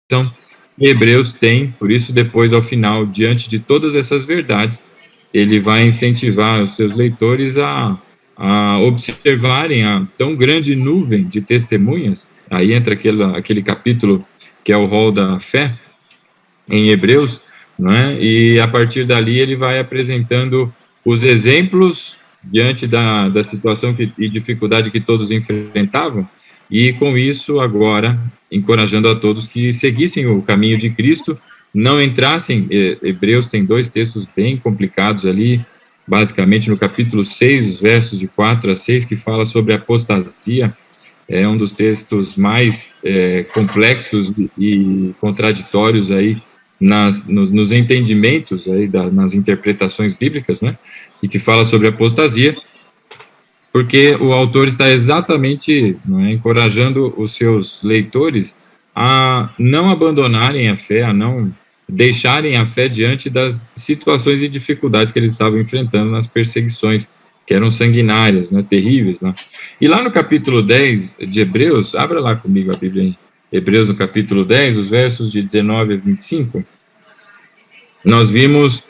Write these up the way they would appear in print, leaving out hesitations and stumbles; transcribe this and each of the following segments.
que Hebreus tem. Por isso, depois, ao final, diante de todas essas verdades, ele vai incentivar os seus leitores a observarem a tão grande nuvem de testemunhas. Aí entra aquele capítulo que é o rol da fé, em Hebreus, né? E a partir dali ele vai apresentando os exemplos diante da situação e dificuldade que todos enfrentavam, e com isso agora encorajando a todos que seguissem o caminho de Cristo, não entrassem. Hebreus tem dois textos bem complicados ali, basicamente no capítulo 6, os versos de 4 a 6, que fala sobre apostasia. É um dos textos mais complexos e contraditórios aí nos entendimentos aí nas interpretações bíblicas, né? E que fala sobre apostasia, porque o autor está exatamente, né, encorajando os seus leitores a não abandonarem a fé, a não deixarem a fé diante das situações e dificuldades que eles estavam enfrentando nas perseguições, que eram sanguinárias, né, terríveis, né? E lá no capítulo 10 de Hebreus, abra lá comigo a Bíblia em Hebreus, no capítulo 10, os versos de 19 a 25, nós vimos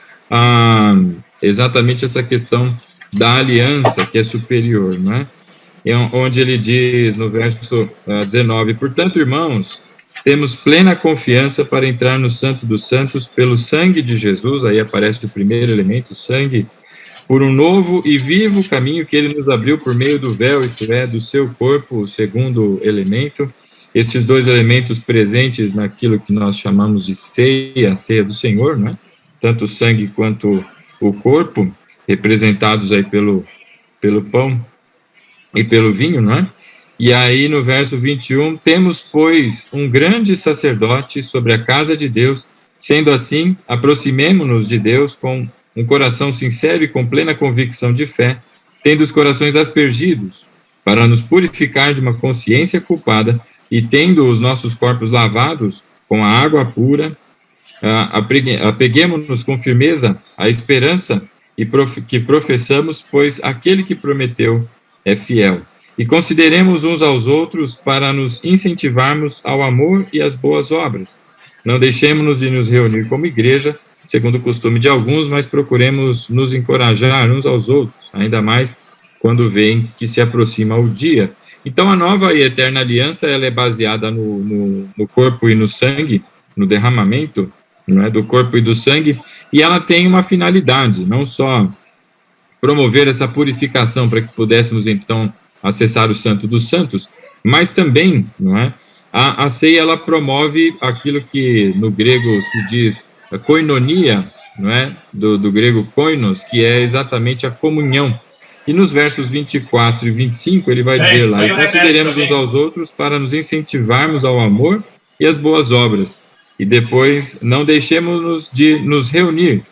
exatamente essa questão da aliança, que é superior, né? Onde ele diz, no verso 19, portanto, irmãos, temos plena confiança para entrar no Santo dos Santos pelo sangue de Jesus. Aí aparece o primeiro elemento, o sangue, por um novo e vivo caminho que ele nos abriu por meio do véu, isto é, do seu corpo, o segundo elemento. Estes dois elementos presentes naquilo que nós chamamos de ceia, a ceia do Senhor, né? Tanto o sangue quanto o corpo, representados aí pelo pão e pelo vinho, não é? E aí no verso 21, temos, pois, um grande sacerdote sobre a casa de Deus, sendo assim, aproximemo-nos de Deus com um coração sincero e com plena convicção de fé, tendo os corações aspergidos, para nos purificar de uma consciência culpada, e tendo os nossos corpos lavados com a água pura, apeguemo-nos com firmeza à esperança que professamos, pois aquele que prometeu é fiel. E consideremos uns aos outros para nos incentivarmos ao amor e às boas obras. Não deixemos de nos reunir como igreja, segundo o costume de alguns, mas procuremos nos encorajar uns aos outros, ainda mais quando veem que se aproxima o dia. Então, a nova e eterna aliança, ela é baseada no corpo e no sangue, no derramamento, não é, do corpo e do sangue, e ela tem uma finalidade, não só promover essa purificação para que pudéssemos, então, acessar o Santo dos Santos, mas também, não é, a ceia, ela promove aquilo que no grego se diz koinonia, não é, do grego koinos, que é exatamente a comunhão. E nos versos 24 e 25, ele vai dizer lá, e consideremos uns aos outros para nos incentivarmos ao amor e às boas obras. E depois, não deixemos de nos reunir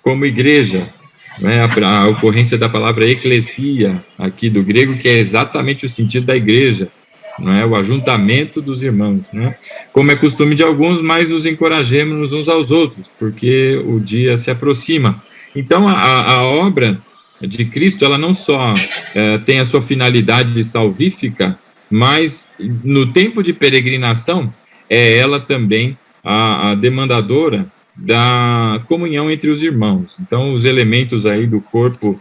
como igreja, né? A ocorrência da palavra eclesia, aqui do grego, que é exatamente o sentido da igreja, não é? O ajuntamento dos irmãos, né? Como é costume de alguns, mas nos encorajemos uns aos outros, porque o dia se aproxima. Então, a obra de Cristo, ela não só tem a sua finalidade salvífica, mas no tempo de peregrinação, é ela também a demandadora da comunhão entre os irmãos. Então, os elementos aí do corpo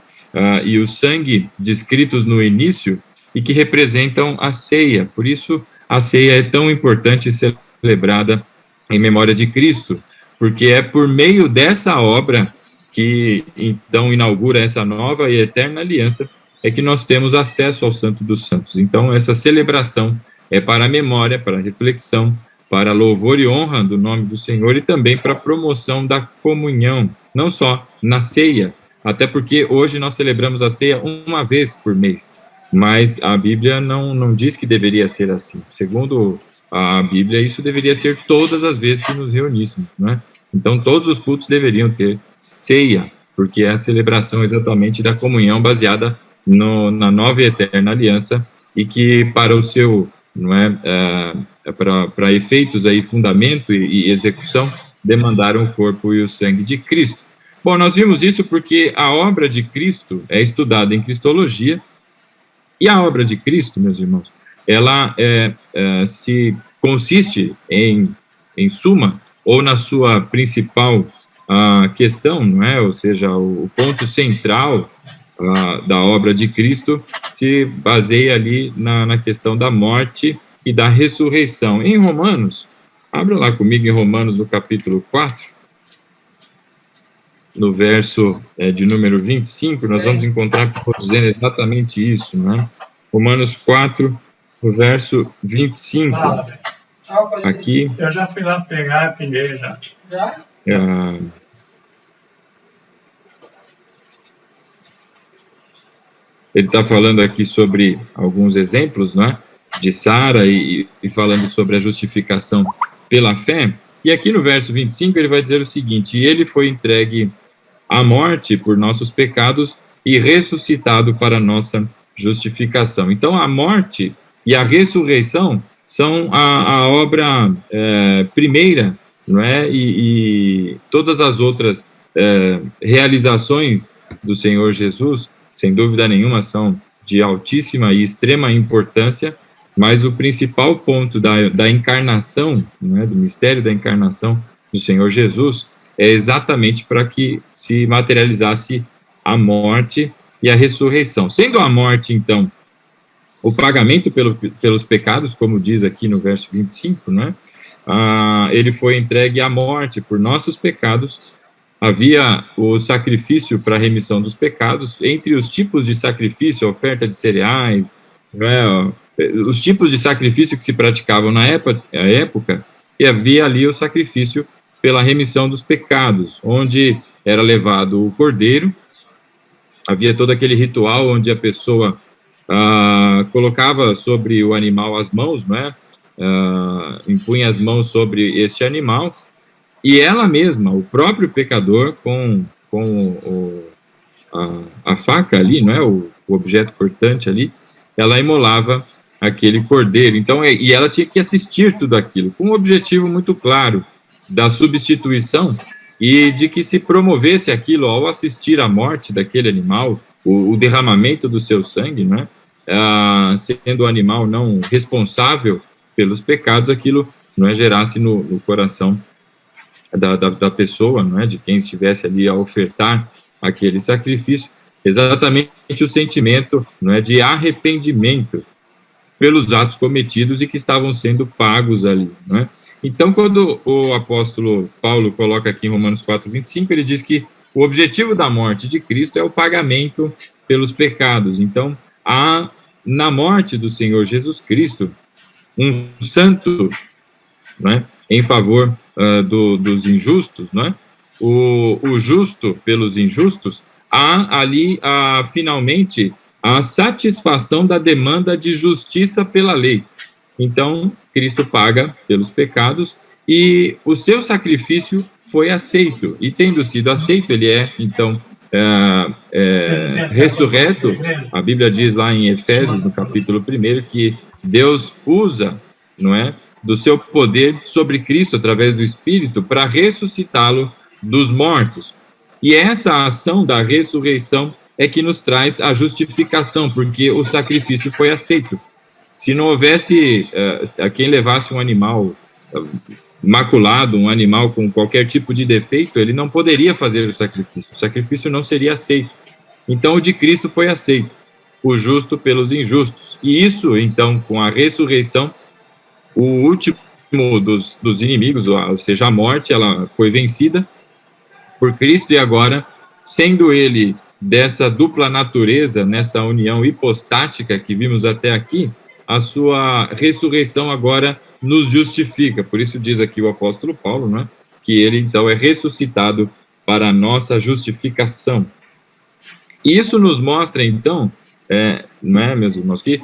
e o sangue descritos no início e que representam a ceia. Por isso, a ceia é tão importante ser celebrada em memória de Cristo, porque é por meio dessa obra que, então, inaugura essa nova e eterna aliança, é que nós temos acesso ao Santo dos Santos. Então, essa celebração é para a memória, para a reflexão, para louvor e honra do nome do Senhor, e também para a promoção da comunhão, não só na ceia, até porque hoje nós celebramos a ceia uma vez por mês, mas a Bíblia não diz que deveria ser assim. Segundo a Bíblia, isso deveria ser todas as vezes que nos reuníssemos, né? Então, todos os cultos deveriam ter ceia, porque é a celebração exatamente da comunhão baseada na nova e eterna aliança, e que para o seu, não é, para efeitos aí, fundamento e execução, demandaram o corpo e o sangue de Cristo. Bom, nós vimos isso porque a obra de Cristo é estudada em Cristologia, e a obra de Cristo, meus irmãos, ela se consiste em em suma, ou na sua principal questão, não é? Ou seja, o ponto central da obra de Cristo se baseia ali na questão da morte e da ressurreição. Em Romanos, abra lá comigo em Romanos, no capítulo 4, no verso de número 25, nós vamos encontrar dizendo exatamente isso, né? Romanos 4, no verso 25. Aqui. Eu já fui lá pegar a primeira já. Já? Ele está falando aqui sobre alguns exemplos, né, de Sara e falando sobre a justificação pela fé. E aqui no verso 25 ele vai dizer o seguinte: e ele foi entregue à morte por nossos pecados e ressuscitado para nossa justificação. Então a morte e a ressurreição são a obra primeira, não é? E todas as outras realizações do Senhor Jesus, sem dúvida nenhuma, são de altíssima e extrema importância, mas o principal ponto da encarnação, né, do mistério da encarnação do Senhor Jesus, é exatamente para que se materializasse a morte e a ressurreição. Sendo a morte, então, o pagamento pelos pecados, como diz aqui no verso 25, né, ele foi entregue à morte por nossos pecados. Havia o sacrifício para a remissão dos pecados. Entre os tipos de sacrifício, a oferta de cereais, né, os tipos de sacrifício que se praticavam na época, e havia ali o sacrifício pela remissão dos pecados, onde era levado o cordeiro, havia todo aquele ritual onde a pessoa colocava sobre o animal as mãos, né, impunha as mãos sobre este animal, e ela mesma, o próprio pecador, com a faca ali, não é, o objeto cortante ali, ela imolava aquele cordeiro. Então, e ela tinha que assistir tudo aquilo, com um objetivo muito claro da substituição e de que se promovesse aquilo ao assistir à morte daquele animal, o derramamento do seu sangue, né, sendo o animal não responsável pelos pecados, aquilo não gerasse no coração da pessoa, não é, de quem estivesse ali a ofertar aquele sacrifício, exatamente o sentimento, não é, de arrependimento pelos atos cometidos e que estavam sendo pagos ali, não é? Então, quando o apóstolo Paulo coloca aqui em Romanos 4:25, ele diz que o objetivo da morte de Cristo é o pagamento pelos pecados. Então, há na morte do Senhor Jesus Cristo um santo, né, em favor dos injustos, né? O justo pelos injustos, há ali finalmente a satisfação da demanda de justiça pela lei. Então, Cristo paga pelos pecados e o seu sacrifício foi aceito, e tendo sido aceito, ele é, então, ressurreto. A Bíblia diz lá em Efésios, no capítulo 1, que Deus usa, não é, do seu poder sobre Cristo, através do Espírito, para ressuscitá-lo dos mortos. E essa ação da ressurreição é que nos traz a justificação, porque o sacrifício foi aceito. Se não houvesse quem levasse um animal maculado, um animal com qualquer tipo de defeito, ele não poderia fazer o sacrifício não seria aceito. Então, o de Cristo foi aceito, o justo pelos injustos. E isso, então, com a ressurreição, o último dos inimigos, ou seja, a morte, ela foi vencida por Cristo, e agora, sendo ele dessa dupla natureza, nessa união hipostática que vimos até aqui, a sua ressurreição agora nos justifica. Por isso diz aqui o apóstolo Paulo, né, que ele então é ressuscitado para a nossa justificação. E isso nos mostra então, não é, meus irmãos, que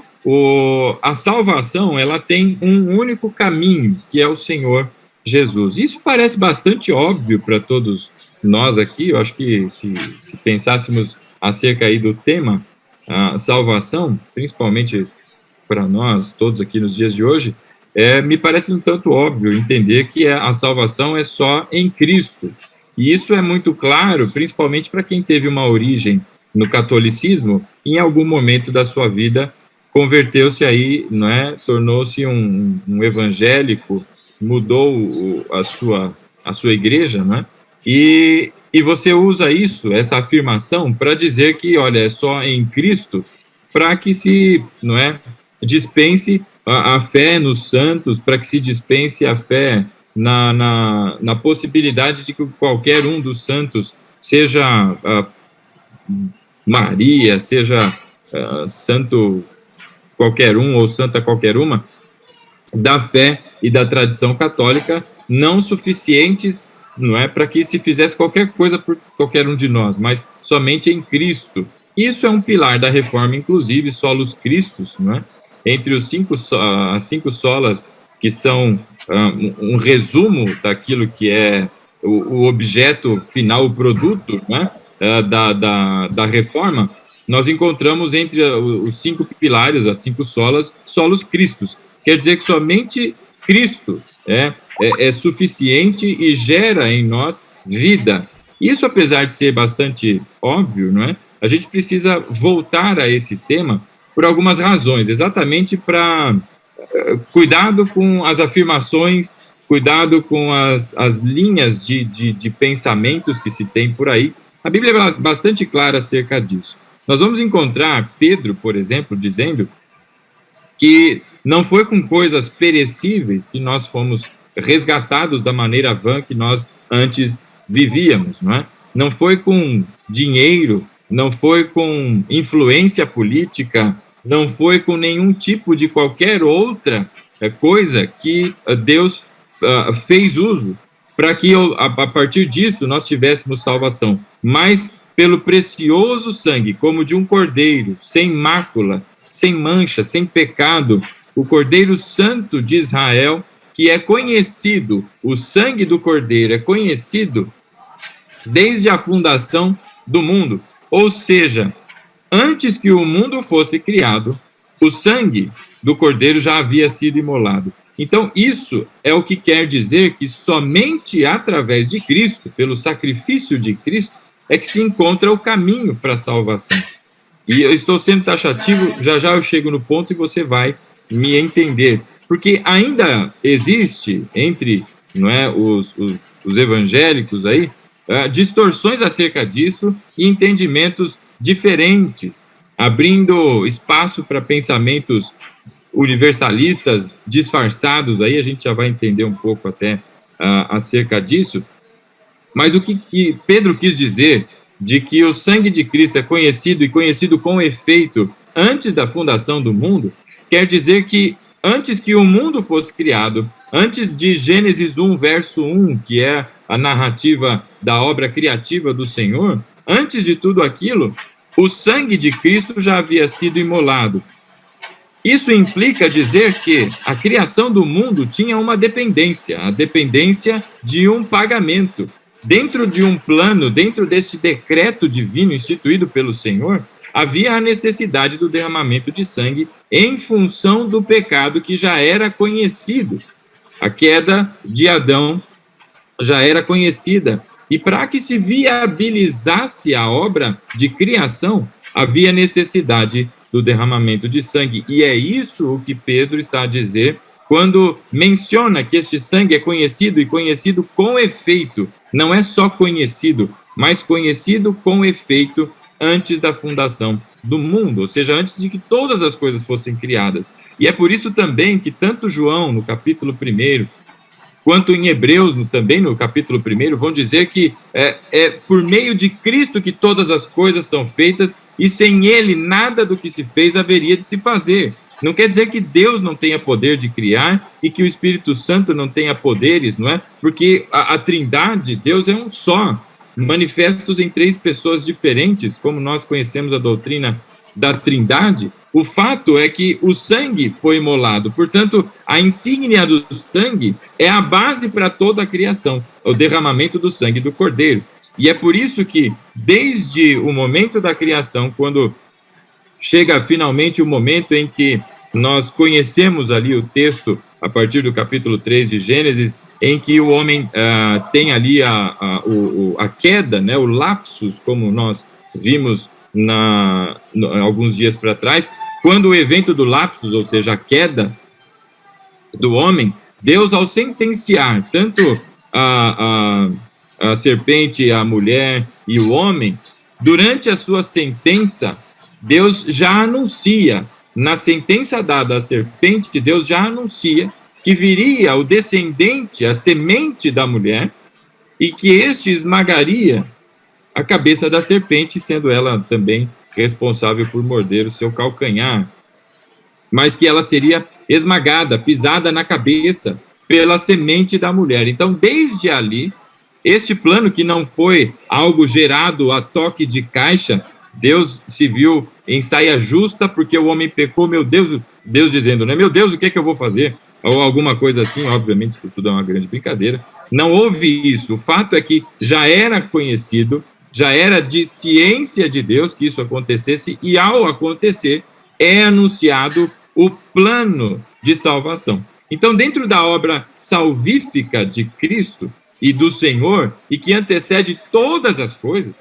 a salvação, ela tem um único caminho, que é o Senhor Jesus. Isso parece bastante óbvio para todos nós aqui. Eu acho que se pensássemos acerca aí do tema, a salvação, principalmente para nós todos aqui nos dias de hoje, me parece um tanto óbvio entender que a salvação é só em Cristo. E isso é muito claro, principalmente para quem teve uma origem no catolicismo, em algum momento da sua vida converteu-se aí, não é? Tornou-se um evangélico, mudou a sua igreja, né? E você usa isso, essa afirmação, para dizer que, olha, é só em Cristo, para que se, não é, dispense a fé nos santos, para que se dispense a fé na possibilidade de que qualquer um dos santos, seja Maria, seja santo qualquer um ou santa qualquer uma, da fé e da tradição católica, não suficientes, não é, para que se fizesse qualquer coisa por qualquer um de nós, mas somente em Cristo. Isso é um pilar da reforma, inclusive, solos Christus, não é? Entre as 5 solas, que são um resumo daquilo que é o objeto final, o produto, né, da reforma, nós encontramos entre os 5 pilares, as 5 solas, solos Christus. Quer dizer que somente Cristo é suficiente e gera em nós vida. Isso, apesar de ser bastante óbvio, não é? A gente precisa voltar a esse tema por algumas razões, exatamente para cuidado com as afirmações, cuidado com as linhas de pensamentos que se tem por aí. A Bíblia é bastante clara acerca disso. Nós vamos encontrar Pedro, por exemplo, dizendo que não foi com coisas perecíveis que nós fomos resgatados da maneira vã que nós antes vivíamos, não é? Não foi com dinheiro, não foi com influência política, não foi com nenhum tipo de qualquer outra coisa que Deus fez uso para que a partir disso nós tivéssemos salvação, mas pelo precioso sangue, como de um cordeiro, sem mácula, sem mancha, sem pecado, o Cordeiro Santo de Israel, que é conhecido, o sangue do Cordeiro é conhecido desde a fundação do mundo. Ou seja, antes que o mundo fosse criado, o sangue do Cordeiro já havia sido imolado. Então, isso é o que quer dizer que somente através de Cristo, pelo sacrifício de Cristo, é que se encontra o caminho para a salvação. E eu estou sendo taxativo, já já eu chego no ponto e você vai me entender. Porque ainda existe entre, não é, os evangélicos aí, distorções acerca disso e entendimentos diferentes, abrindo espaço para pensamentos universalistas disfarçados, aí a gente já vai entender um pouco até acerca disso. Mas o que Pedro quis dizer de que o sangue de Cristo é conhecido e conhecido com efeito antes da fundação do mundo, quer dizer que antes que o mundo fosse criado, antes de Gênesis 1, verso 1, que é a narrativa da obra criativa do Senhor, antes de tudo aquilo, o sangue de Cristo já havia sido imolado. Isso implica dizer que a criação do mundo tinha uma dependência, a dependência de um pagamento. Dentro de um plano, dentro desse decreto divino instituído pelo Senhor, havia a necessidade do derramamento de sangue em função do pecado que já era conhecido. A queda de Adão já era conhecida. E para que se viabilizasse a obra de criação, havia necessidade do derramamento de sangue. E é isso o que Pedro está a dizer quando menciona que este sangue é conhecido e conhecido com efeito. Não é só conhecido, mas conhecido com efeito antes da fundação do mundo, ou seja, antes de que todas as coisas fossem criadas. E é por isso também que tanto João, no capítulo 1, quanto em Hebreus, também no capítulo 1, vão dizer que é por meio de Cristo que todas as coisas são feitas, e sem ele nada do que se fez haveria de se fazer. Não quer dizer que Deus não tenha poder de criar e que o Espírito Santo não tenha poderes, não é? Porque a Trindade, Deus é um só, manifestos em 3 pessoas diferentes, como nós conhecemos a doutrina da Trindade. O fato é que o sangue foi imolado, portanto, a insígnia do sangue é a base para toda a criação, o derramamento do sangue do Cordeiro. E é por isso que, desde o momento da criação, quando chega finalmente o momento em que nós conhecemos ali o texto, a partir do capítulo 3 de Gênesis, em que o homem tem ali a queda, né, o lapsus, como nós vimos alguns dias para trás, quando o evento do lapsus, ou seja, a queda do homem, Deus, ao sentenciar tanto a serpente, a mulher e o homem, durante a sua sentença, Deus já anuncia, na sentença dada à serpente, Deus já anuncia que viria o descendente, a semente da mulher, e que este esmagaria a cabeça da serpente, sendo ela também responsável por morder o seu calcanhar, mas que ela seria esmagada, pisada na cabeça pela semente da mulher. Então, desde ali, este plano, que não foi algo gerado a toque de caixa, Deus se viu em saia justa porque o homem pecou, meu Deus, Deus dizendo, né, meu Deus, o que é que eu vou fazer? Ou alguma coisa assim, obviamente, isso tudo é uma grande brincadeira. Não houve isso. O fato é que já era conhecido, já era de ciência de Deus que isso acontecesse, e ao acontecer, é anunciado o plano de salvação. Então, dentro da obra salvífica de Cristo e do Senhor, e que antecede todas as coisas,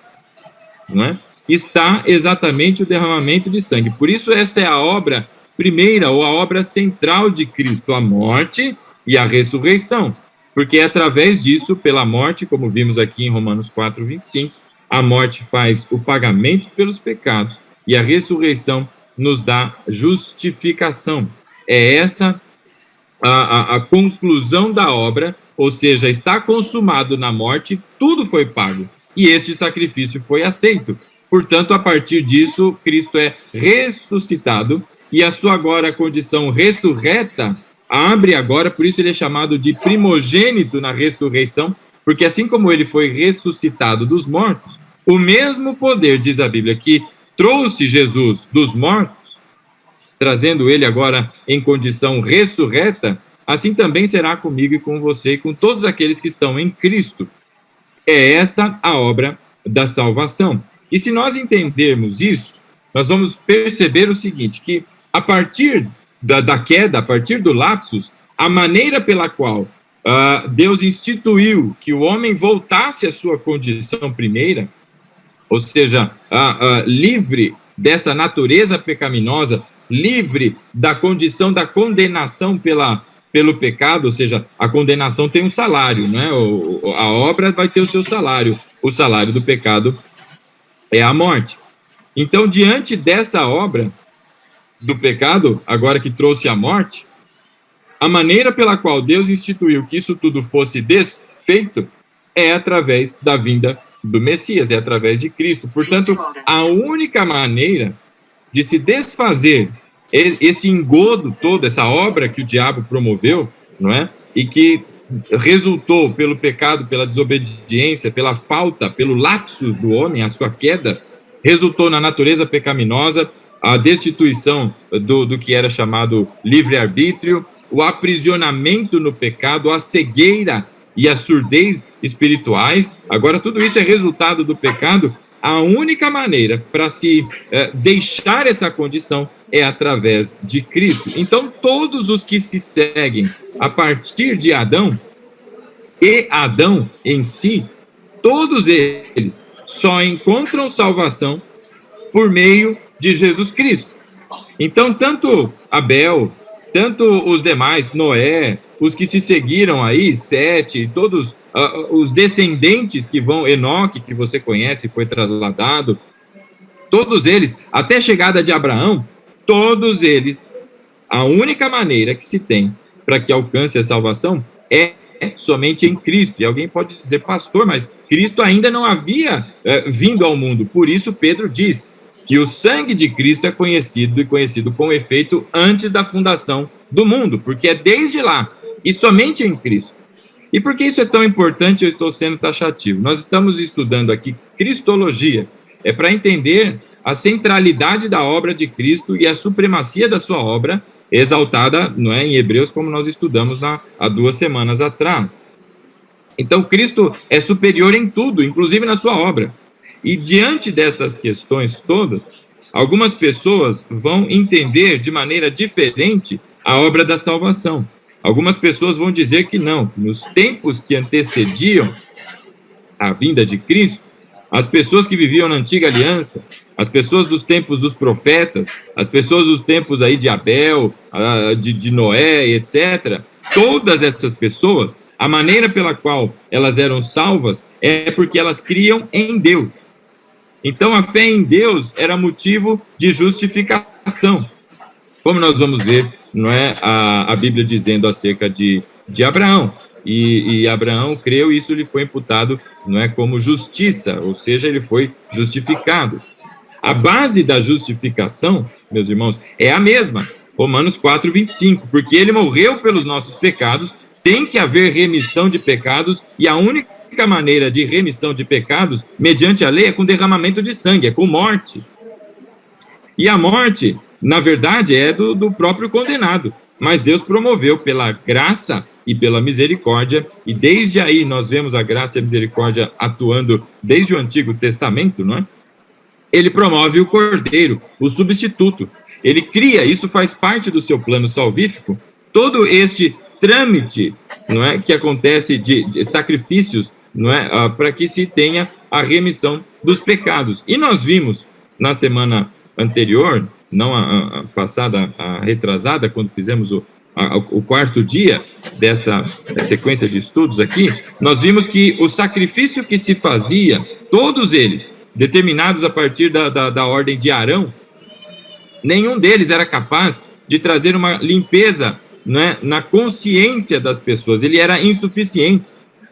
não é? Está exatamente o derramamento de sangue. Por isso, essa é a obra primeira, ou a obra central de Cristo, a morte e a ressurreição. Porque é através disso, pela morte, como vimos aqui em Romanos 4:25, a morte faz o pagamento pelos pecados, e a ressurreição nos dá justificação. É essa a conclusão da obra, ou seja, está consumado na morte, tudo foi pago, e este sacrifício foi aceito. Portanto, a partir disso, Cristo é ressuscitado, e a sua agora condição ressurreta abre agora, por isso ele é chamado de primogênito na ressurreição, porque assim como ele foi ressuscitado dos mortos, o mesmo poder, diz a Bíblia, que trouxe Jesus dos mortos, trazendo ele agora em condição ressurreta, assim também será comigo e com você e com todos aqueles que estão em Cristo. É essa a obra da salvação. E se nós entendermos isso, nós vamos perceber o seguinte, que a partir da queda, a partir do lapsus, a maneira pela qual Deus instituiu que o homem voltasse à sua condição primeira, ou seja, livre dessa natureza pecaminosa, livre da condição da condenação pelo pecado, ou seja, a condenação tem um salário, né? A obra vai ter o seu salário. O salário do pecado é a morte. Então, diante dessa obra do pecado, agora que trouxe a morte, a maneira pela qual Deus instituiu que isso tudo fosse desfeito é através da vinda do Messias, é através de Cristo. Portanto, a única maneira de se desfazer esse engodo todo, essa obra que o diabo promoveu, não é? E que resultou pelo pecado, pela desobediência, pela falta, pelo lapsus do homem, a sua queda, resultou na natureza pecaminosa, a destituição do que era chamado livre-arbítrio, o aprisionamento no pecado, a cegueira e a surdez espirituais. Agora, tudo isso é resultado do pecado. A única maneira para se deixar essa condição é através de Cristo. Então, todos os que se seguem a partir de Adão, e Adão em si, todos eles só encontram salvação por meio de Jesus Cristo. Então, tanto Abel, tanto os demais, Noé, os que se seguiram aí, Sete, todos os descendentes que vão, Enoque, que você conhece, foi trasladado, todos eles, até a chegada de Abraão, todos eles, a única maneira que se tem para que alcance a salvação é somente em Cristo. E alguém pode dizer, pastor, mas Cristo ainda não havia vindo ao mundo. Por isso, Pedro diz que o sangue de Cristo é conhecido, e conhecido com efeito antes da fundação do mundo, porque é desde lá, e somente em Cristo. E por que isso é tão importante? Eu estou sendo taxativo. Nós estamos estudando aqui Cristologia, é para entender a centralidade da obra de Cristo e a supremacia da sua obra, exaltada, não é, em Hebreus, como nós estudamos há 2 semanas atrás. Então, Cristo é superior em tudo, inclusive na sua obra. E diante dessas questões todas, algumas pessoas vão entender de maneira diferente a obra da salvação. Algumas pessoas vão dizer que não, que nos tempos que antecediam a vinda de Cristo, as pessoas que viviam na antiga aliança, as pessoas dos tempos dos profetas, as pessoas dos tempos aí de Abel, de Noé, etc., todas essas pessoas, a maneira pela qual elas eram salvas é porque elas criam em Deus. Então, a fé em Deus era motivo de justificação. Como nós vamos ver, não é, a Bíblia dizendo acerca de Abraão. E Abraão creu e isso lhe foi imputado, não é, como justiça, ou seja, ele foi justificado. A base da justificação, meus irmãos, é a mesma, Romanos 4:25, porque ele morreu pelos nossos pecados, tem que haver remissão de pecados, e a única maneira de remissão de pecados, mediante a lei, é com derramamento de sangue, é com morte. E a morte, na verdade, é do próprio condenado, mas Deus promoveu pela graça e pela misericórdia, e desde aí nós vemos a graça e a misericórdia atuando desde o Antigo Testamento, não é? Ele promove o Cordeiro, o substituto. Ele cria, isso faz parte do seu plano salvífico, todo este trâmite, não é, que acontece de sacrifícios, não é, para que se tenha a remissão dos pecados. E nós vimos na semana anterior, não a passada, a retrasada, quando fizemos o quarto dia dessa sequência de estudos aqui, nós vimos que o sacrifício que se fazia, todos eles, determinados a partir da ordem de Arão, nenhum deles era capaz de trazer uma limpeza, não é, na consciência das pessoas, ele era insuficiente.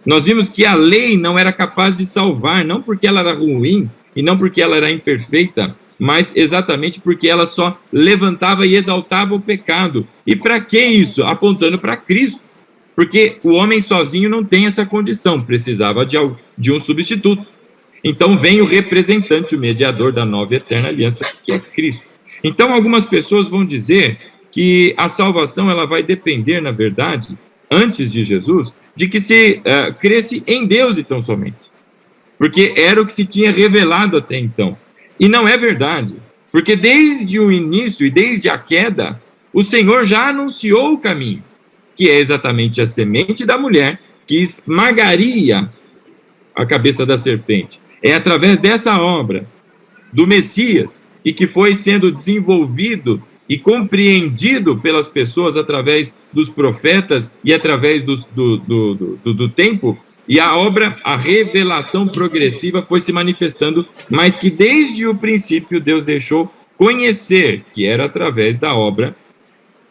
Nós vimos que a lei não era capaz de salvar, não porque ela era ruim e não porque ela era imperfeita, mas exatamente porque ela só levantava e exaltava o pecado. E para que isso? Apontando para Cristo. Porque o homem sozinho não tem essa condição, precisava de um substituto. Então vem o representante, o mediador da nova e eterna aliança, que é Cristo. Então algumas pessoas vão dizer que a salvação ela vai depender, na verdade, antes de Jesus, de que se cresce em Deus e tão somente. Porque era o que se tinha revelado até então. E não é verdade, porque desde o início e desde a queda, o Senhor já anunciou o caminho, que é exatamente a semente da mulher que esmagaria a cabeça da serpente. É através dessa obra do Messias e que foi sendo desenvolvido e compreendido pelas pessoas através dos profetas e através do tempo, e a obra, a revelação progressiva foi se manifestando, mas que desde o princípio Deus deixou conhecer que era através da obra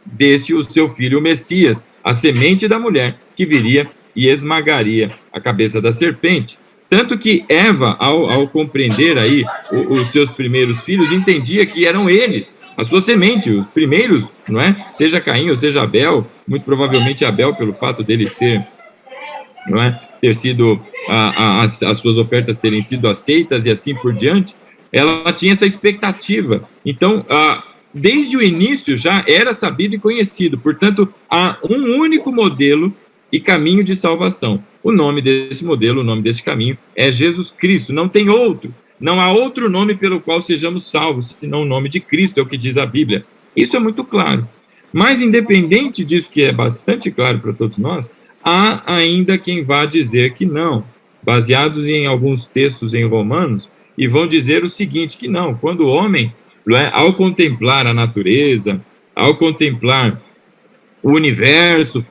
deste o seu filho, o Messias, a semente da mulher, que viria e esmagaria a cabeça da serpente. Tanto que Eva, ao compreender aí os seus primeiros filhos, entendia que eram eles, a sua semente, os primeiros, não é? Seja Caim ou seja Abel, muito provavelmente Abel, pelo fato dele ser, não é, ter sido, as suas ofertas terem sido aceitas e assim por diante, ela tinha essa expectativa. Então, desde o início já era sabido e conhecido, portanto, há um único modelo e caminho de salvação. O nome desse modelo, o nome desse caminho é Jesus Cristo, não tem outro. Não há outro nome pelo qual sejamos salvos, senão o nome de Cristo, é o que diz a Bíblia. Isso é muito claro. Mas, independente disso, que é bastante claro para todos nós, há ainda quem vá dizer que não, baseados em alguns textos em Romanos, e vão dizer o seguinte, que não, quando o homem, ao contemplar a natureza, ao contemplar o universo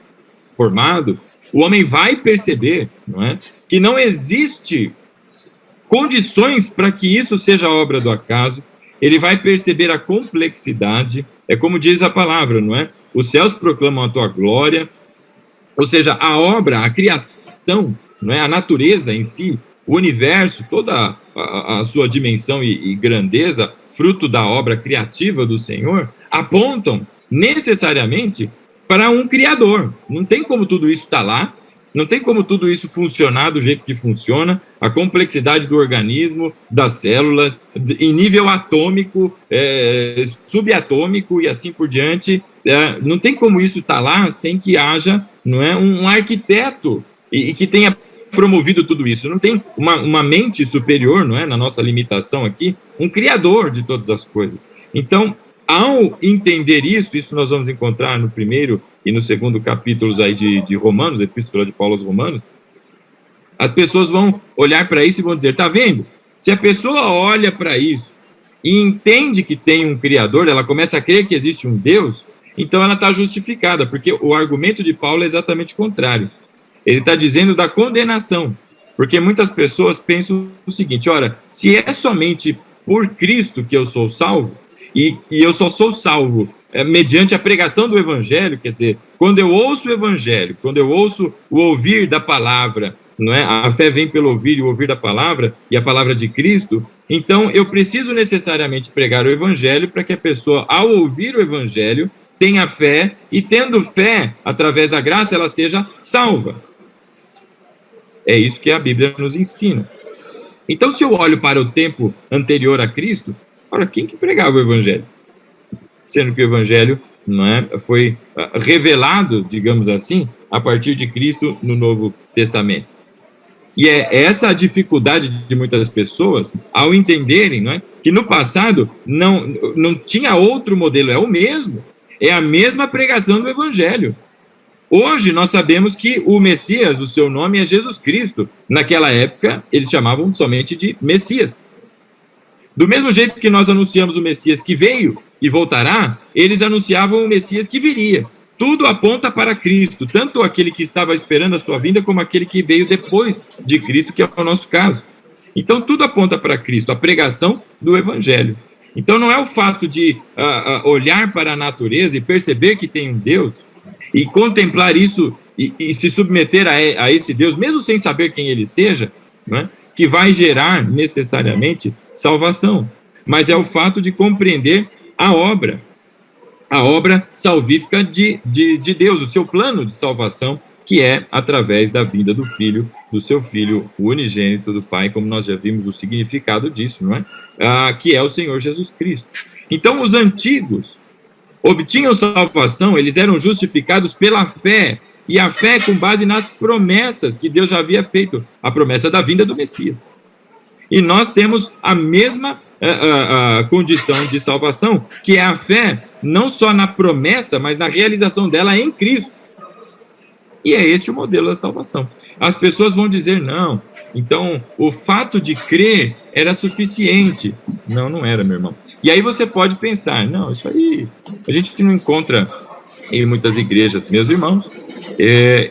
formado, o homem vai perceber, não é, que não existe condições para que isso seja obra do acaso. Ele vai perceber a complexidade, é como diz a palavra, não é? Os céus proclamam a tua glória, ou seja, a obra, a criação, não é? A natureza em si, o universo, toda a sua dimensão e grandeza, fruto da obra criativa do Senhor, apontam necessariamente para um Criador. Não tem como tudo isso estar lá, não tem como tudo isso funcionar do jeito que funciona, a complexidade do organismo, das células, em nível atômico, subatômico e assim por diante. Não tem como isso estar lá sem que haja, não é, um arquiteto e que tenha promovido tudo isso. Não tem uma mente superior, não é, na nossa limitação aqui, um criador de todas as coisas. Então, ao entender isso nós vamos encontrar no primeiro e no segundo capítulos aí de Romanos, Epístola de Paulo aos Romanos, as pessoas vão olhar para isso e vão dizer, tá vendo? Se a pessoa olha para isso e entende que tem um Criador, ela começa a crer que existe um Deus, então ela está justificada, porque o argumento de Paulo é exatamente o contrário. Ele está dizendo da condenação, porque muitas pessoas pensam o seguinte: ora, se é somente por Cristo que eu sou salvo, e eu só sou salvo mediante a pregação do Evangelho, quer dizer, quando eu ouço o Evangelho, quando eu ouço o ouvir da palavra, não é? A fé vem pelo ouvir e o ouvir da palavra, e a palavra de Cristo, então eu preciso necessariamente pregar o Evangelho para que a pessoa, ao ouvir o Evangelho, tenha fé, e tendo fé, através da graça, ela seja salva. É isso que a Bíblia nos ensina. Então, se eu olho para o tempo anterior a Cristo, ora, quem que pregava o Evangelho? Sendo que o Evangelho, não é, foi revelado, digamos assim, a partir de Cristo no Novo Testamento. E é essa a dificuldade de muitas pessoas ao entenderem, não é, que no passado não tinha outro modelo, é o mesmo, é a mesma pregação do Evangelho. Hoje nós sabemos que o Messias, o seu nome é Jesus Cristo. Naquela época, eles chamavam somente de Messias. Do mesmo jeito que nós anunciamos o Messias que veio e voltará, eles anunciavam o Messias que viria. Tudo aponta para Cristo, tanto aquele que estava esperando a sua vinda, como aquele que veio depois de Cristo, que é o nosso caso. Então, tudo aponta para Cristo, a pregação do Evangelho. Então, não é o fato de olhar para a natureza e perceber que tem um Deus, e contemplar isso e se submeter a esse Deus, mesmo sem saber quem ele seja, né, que vai gerar necessariamente salvação. Mas é o fato de compreender a obra salvífica de Deus, o seu plano de salvação, que é através da vinda do Filho, do seu Filho unigênito do Pai, como nós já vimos o significado disso, não é? Que é o Senhor Jesus Cristo. Então, os antigos obtinham salvação, eles eram justificados pela fé, e a fé com base nas promessas que Deus já havia feito, a promessa da vinda do Messias. E nós temos a mesma condição de salvação, que é a fé, não só na promessa, mas na realização dela em Cristo. E é este o modelo da salvação. As pessoas vão dizer, não, então o fato de crer era suficiente. Não, não era, meu irmão. E aí você pode pensar, não, isso aí a gente não encontra em muitas igrejas. Meus irmãos,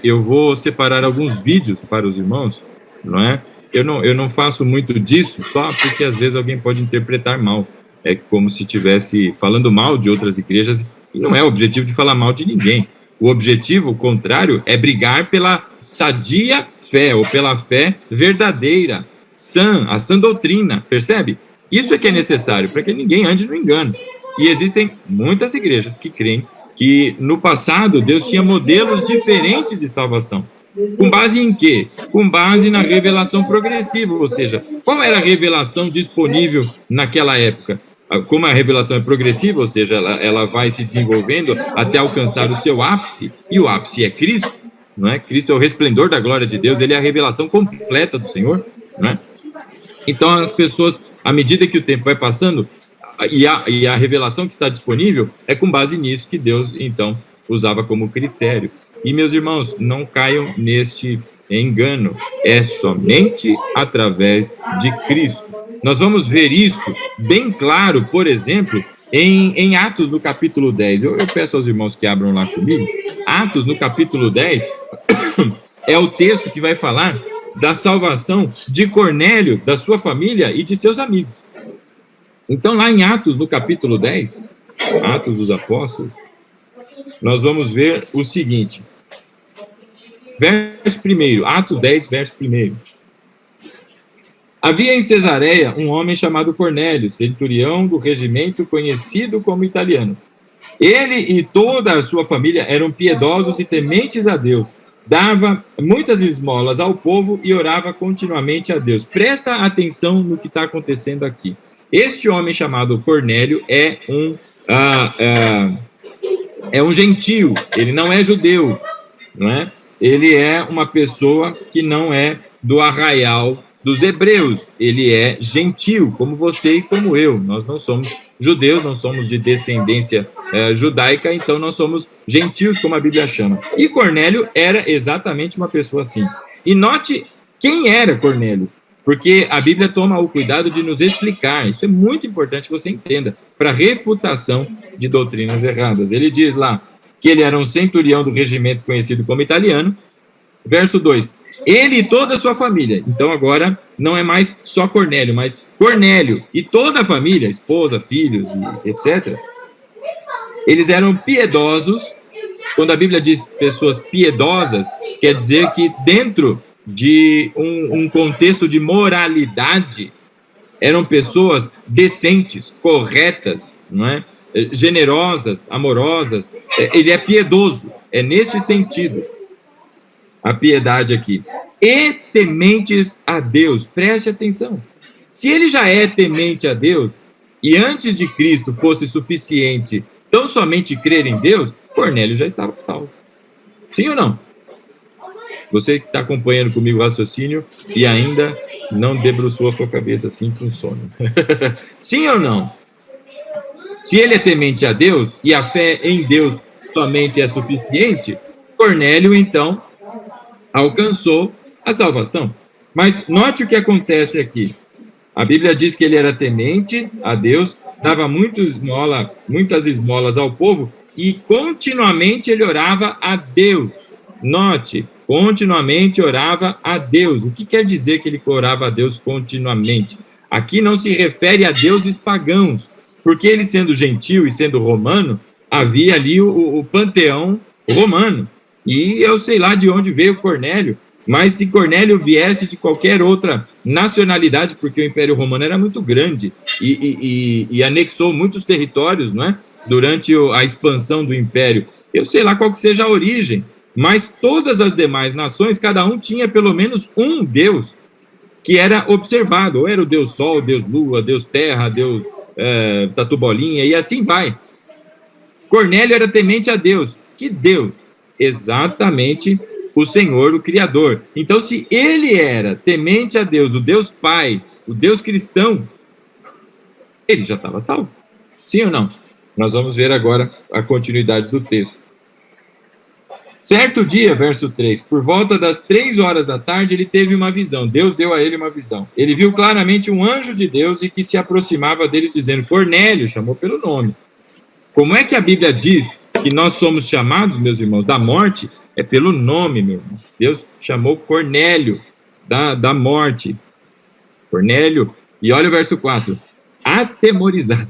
eu vou separar alguns vídeos para os irmãos, não é? Eu não faço muito disso só porque às vezes alguém pode interpretar mal. É como se estivesse falando mal de outras igrejas, e não é o objetivo de falar mal de ninguém. O objetivo, o contrário, é brigar pela sadia fé, ou pela fé verdadeira, a sã doutrina, percebe? Isso é que é necessário, para que ninguém ande no engano. E existem muitas igrejas que creem que no passado Deus tinha modelos diferentes de salvação. Com base em quê? Com base na revelação progressiva, ou seja, qual era a revelação disponível naquela época? Como a revelação é progressiva, ou seja, ela vai se desenvolvendo até alcançar o seu ápice, e o ápice é Cristo, não é? Cristo é o resplendor da glória de Deus, ele é a revelação completa do Senhor, não é? Então as pessoas, à medida que o tempo vai passando, e a revelação que está disponível é com base nisso que Deus, então, usava como critério. E, meus irmãos, não caiam neste engano, é somente através de Cristo. Nós vamos ver isso bem claro, por exemplo, em Atos, no capítulo 10. Eu peço aos irmãos que abram lá comigo. Atos, no capítulo 10, é o texto que vai falar da salvação de Cornélio, da sua família e de seus amigos. Então, lá em Atos, no capítulo 10, Atos dos Apóstolos, nós vamos ver o seguinte. Verso 1, Atos 10, verso 1. Havia em Cesareia um homem chamado Cornélio, centurião do regimento conhecido como italiano. Ele e toda a sua família eram piedosos e tementes a Deus. Dava muitas esmolas ao povo e orava continuamente a Deus. Presta atenção no que está acontecendo aqui. Este homem chamado Cornélio é um gentio, ele não é judeu, não é? Ele é uma pessoa que não é do arraial dos hebreus, ele é gentio, como você e como eu. Nós não somos judeus, não somos de descendência judaica, então nós somos gentios, como a Bíblia chama. E Cornélio era exatamente uma pessoa assim. E note quem era Cornélio. porque a Bíblia toma o cuidado de nos explicar. Isso é muito importante que você entenda, para refutação de doutrinas erradas. Ele diz lá que ele era um centurião do regimento conhecido como italiano. Verso 2, ele e toda a sua família. Então agora não é mais só Cornélio, mas Cornélio e toda a família, esposa, filhos, etc. Eles eram piedosos. Quando a Bíblia diz pessoas piedosas, quer dizer que dentro de um contexto de moralidade, eram pessoas decentes, corretas, não é? Generosas, amorosas. Ele é piedoso, é neste sentido a piedade aqui. E tementes a Deus, preste atenção. Se ele já é temente a Deus, e antes de Cristo fosse suficiente tão somente crer em Deus, Cornélio já estava salvo. Sim ou não? Você que está acompanhando comigo o raciocínio e ainda não debruçou a sua cabeça assim com sono. Sim ou não? Se ele é temente a Deus e a fé em Deus somente é suficiente, Cornélio, então, alcançou a salvação. Mas note o que acontece aqui. A Bíblia diz que ele era temente a Deus, dava muitas esmolas ao povo e continuamente ele orava a Deus. Note, continuamente orava a Deus. O que quer dizer que ele orava a Deus continuamente? Aqui não se refere a deuses pagãos, porque ele sendo gentil e sendo romano, havia ali o panteão romano. E eu sei lá de onde veio Cornélio, mas se Cornélio viesse de qualquer outra nacionalidade, porque o Império Romano era muito grande e anexou muitos territórios, não é? Durante a expansão do Império, eu sei lá qual que seja a origem, mas todas as demais nações, cada um tinha pelo menos um deus que era observado, ou era o Deus Sol, Deus Lua, Deus Terra, Deus Tatu Bolinha, e assim vai. Cornélio era temente a Deus. Que Deus? Exatamente o Senhor, o Criador. Então, se ele era temente a Deus, o Deus Pai, o Deus cristão, ele já estava salvo. Sim ou não? Nós vamos ver agora a continuidade do texto. Certo dia, verso 3, por volta das 3 horas da tarde, ele teve uma visão. Deus deu a ele uma visão. Ele viu claramente um anjo de Deus e que se aproximava dele dizendo, Cornélio, chamou pelo nome. Como é que a Bíblia diz que nós somos chamados, meus irmãos, da morte? É pelo nome, meu irmão. Deus chamou Cornélio da morte. Cornélio, e olha o verso 4, atemorizado.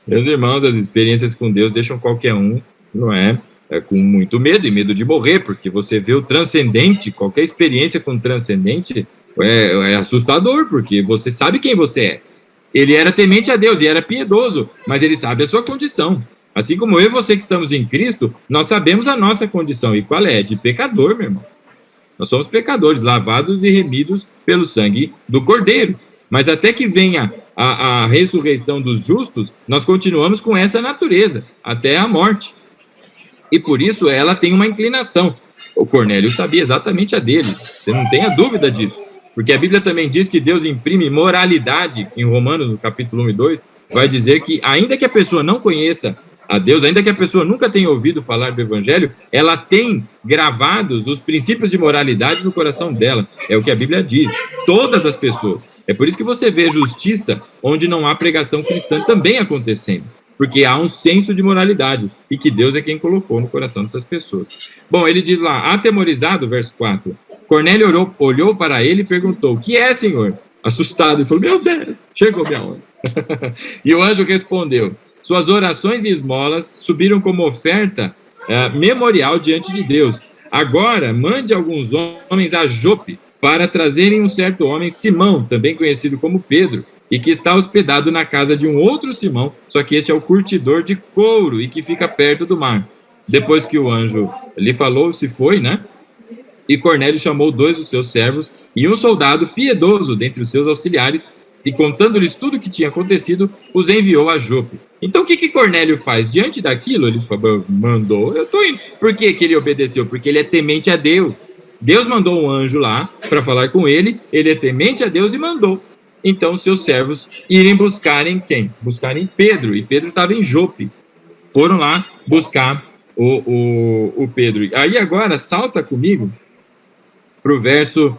Meus irmãos, as experiências com Deus deixam qualquer um, não é? Com muito medo e medo de morrer, porque você vê o transcendente, qualquer experiência com o transcendente é assustador, porque você sabe quem você é. Ele era temente a Deus e era piedoso, mas ele sabe a sua condição. Assim como eu e você que estamos em Cristo, nós sabemos a nossa condição. E qual é? De pecador, meu irmão. Nós somos pecadores, lavados e remidos pelo sangue do Cordeiro. Mas até que venha a ressurreição dos justos, nós continuamos com essa natureza, até a morte. E por isso ela tem uma inclinação. O Cornélio sabia exatamente a dele, você não tenha dúvida disso. Porque a Bíblia também diz que Deus imprime moralidade, em Romanos, no capítulo 1 e 2, vai dizer que ainda que a pessoa não conheça a Deus, ainda que a pessoa nunca tenha ouvido falar do Evangelho, ela tem gravados os princípios de moralidade no coração dela. É o que a Bíblia diz. Todas as pessoas. É por isso que você vê justiça onde não há pregação cristã também acontecendo. Porque há um senso de moralidade e que Deus é quem colocou no coração dessas pessoas. Bom, ele diz lá, atemorizado, verso 4, Cornélio olhou para ele e perguntou, o que é, Senhor? Assustado, e falou, meu Deus, chegou minha hora. E o anjo respondeu, suas orações e esmolas subiram como oferta memorial diante de Deus. Agora, mande alguns homens a Jope para trazerem um certo homem, Simão, também conhecido como Pedro, e que está hospedado na casa de um outro Simão, só que esse é o curtidor de couro e que fica perto do mar. Depois que o anjo lhe falou, se foi, né? E Cornélio chamou 2 dos seus servos e um soldado piedoso dentre os seus auxiliares, e contando-lhes tudo o que tinha acontecido, os enviou a Jope. Então o que Cornélio faz? Diante daquilo, ele mandou, eu estou indo. Por que ele obedeceu? Porque ele é temente a Deus. Deus mandou um anjo lá para falar com ele é temente a Deus e mandou. Então, seus servos irem buscarem quem? Buscarem Pedro, e Pedro estava em Jope. Foram lá buscar o Pedro. Aí agora, salta comigo para o verso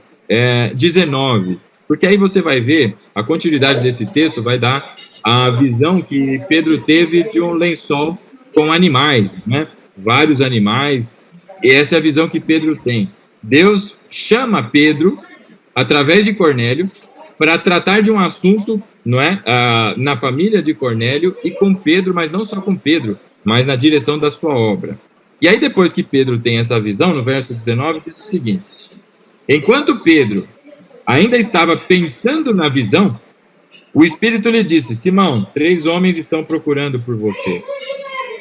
19. Porque aí você vai ver, a continuidade desse texto vai dar a visão que Pedro teve de um lençol com animais, né? Vários animais, e essa é a visão que Pedro tem. Deus chama Pedro, através de Cornélio, para tratar de um assunto, não é? Na família de Cornélio e com Pedro, mas não só com Pedro, mas na direção da sua obra. E aí, depois que Pedro tem essa visão, no verso 19, diz o seguinte: enquanto Pedro ainda estava pensando na visão, o Espírito lhe disse: Simão, 3 homens estão procurando por você.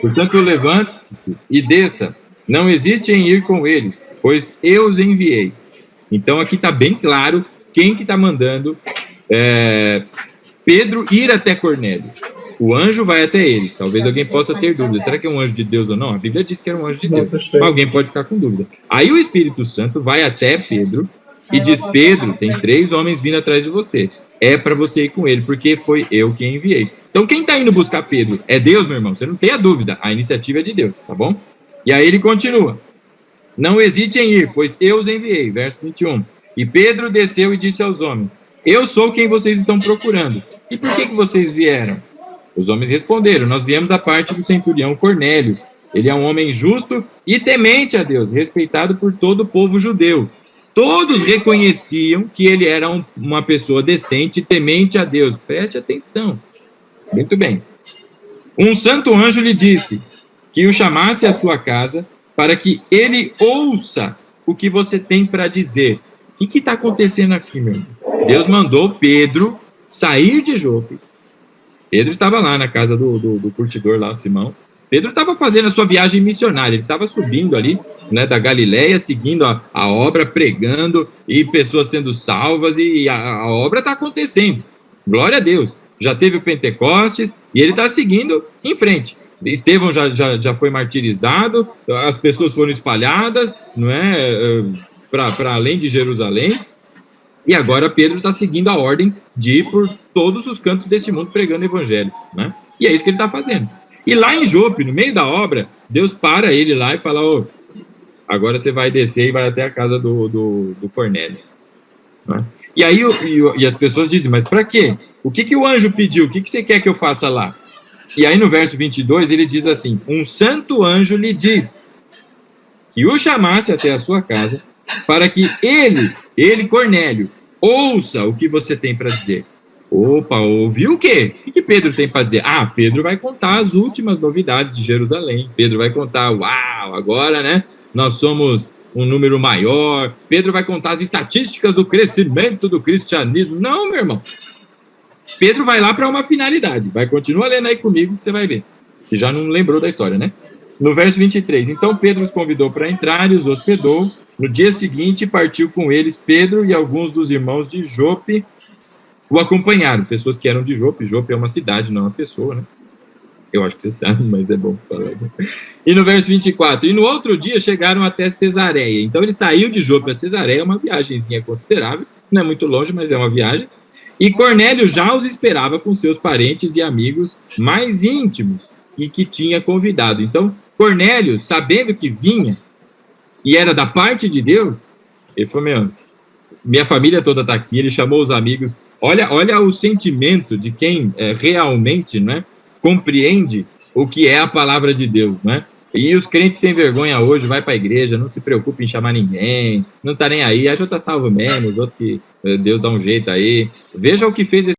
Portanto, levante-se e desça. Não hesite em ir com eles, pois eu os enviei. Então, aqui está bem claro quem que está mandando Pedro ir até Cornélio. O anjo vai até ele. Talvez alguém possa ter dúvida. Será que é um anjo de Deus ou não? A Bíblia diz que era um anjo de Deus. Mas alguém pode ficar com dúvida. Aí o Espírito Santo vai até Pedro e diz: Pedro, tem 3 homens vindo atrás de você. É para você ir com ele, porque foi eu quem enviei. Então, quem está indo buscar Pedro é Deus, meu irmão. Você não tem a dúvida. A iniciativa é de Deus, tá bom? E aí ele continua: não hesite em ir, pois eu os enviei. Verso 21. E Pedro desceu e disse aos homens: eu sou quem vocês estão procurando. E por que vocês vieram? Os homens responderam: nós viemos da parte do centurião Cornélio. Ele é um homem justo e temente a Deus, respeitado por todo o povo judeu. Todos reconheciam que ele era uma pessoa decente e temente a Deus. Preste atenção. Muito bem. Um santo anjo lhe disse que o chamasse à sua casa para que ele ouça o que você tem para dizer. O que está acontecendo aqui, meu irmão? Deus mandou Pedro sair de Jope. Pedro estava lá na casa do curtidor lá, Simão. Pedro estava fazendo a sua viagem missionária. Ele estava subindo ali, né, da Galileia, seguindo a obra, pregando, e pessoas sendo salvas, e a obra está acontecendo. Glória a Deus. Já teve o Pentecostes, e ele está seguindo em frente. Estevão já foi martirizado, as pessoas foram espalhadas, não é, para além de Jerusalém. E agora Pedro está seguindo a ordem de ir por todos os cantos desse mundo pregando o evangelho, né? E é isso que ele está fazendo. E lá em Jope, no meio da obra, Deus para ele lá e fala: ô, agora você vai descer e vai até a casa do Cornélio, né? E aí e as pessoas dizem: mas para quê? O que o anjo pediu? O que você quer que eu faça lá? E aí no verso 22 ele diz assim: um santo anjo lhe diz que o chamasse até a sua casa para que ele, Cornélio, ouça o que você tem para dizer. Opa, ouviu o quê? O que Pedro tem para dizer? Ah, Pedro vai contar as últimas novidades de Jerusalém. Pedro vai contar: uau, agora, né, nós somos um número maior. Pedro vai contar as estatísticas do crescimento do cristianismo. Não, meu irmão. Pedro vai lá para uma finalidade. Vai continuar lendo aí comigo que você vai ver. Você já não lembrou da história, né? No verso 23, então Pedro os convidou para entrar e os hospedou. No dia seguinte, partiu com eles Pedro e alguns dos irmãos de Jope o acompanharam. Pessoas que eram de Jope. Jope é uma cidade, não uma pessoa, né? Eu acho que você sabe, mas é bom falar. E no verso 24, e no outro dia chegaram até Cesareia. Então ele saiu de Jope a Cesareia, uma viagenzinha considerável, não é muito longe, mas é uma viagem. E Cornélio já os esperava com seus parentes e amigos mais íntimos e que tinha convidado. Então Cornélio, sabendo que vinha e era da parte de Deus, ele falou: minha família toda está aqui. Ele chamou os amigos. Olha o sentimento de quem realmente, né, compreende o que é a palavra de Deus, né? E os crentes sem vergonha hoje vai para a igreja, não se preocupa em chamar ninguém, não está nem aí, já está salvo mesmo, os outros que Deus dá um jeito aí. Veja o que fez esse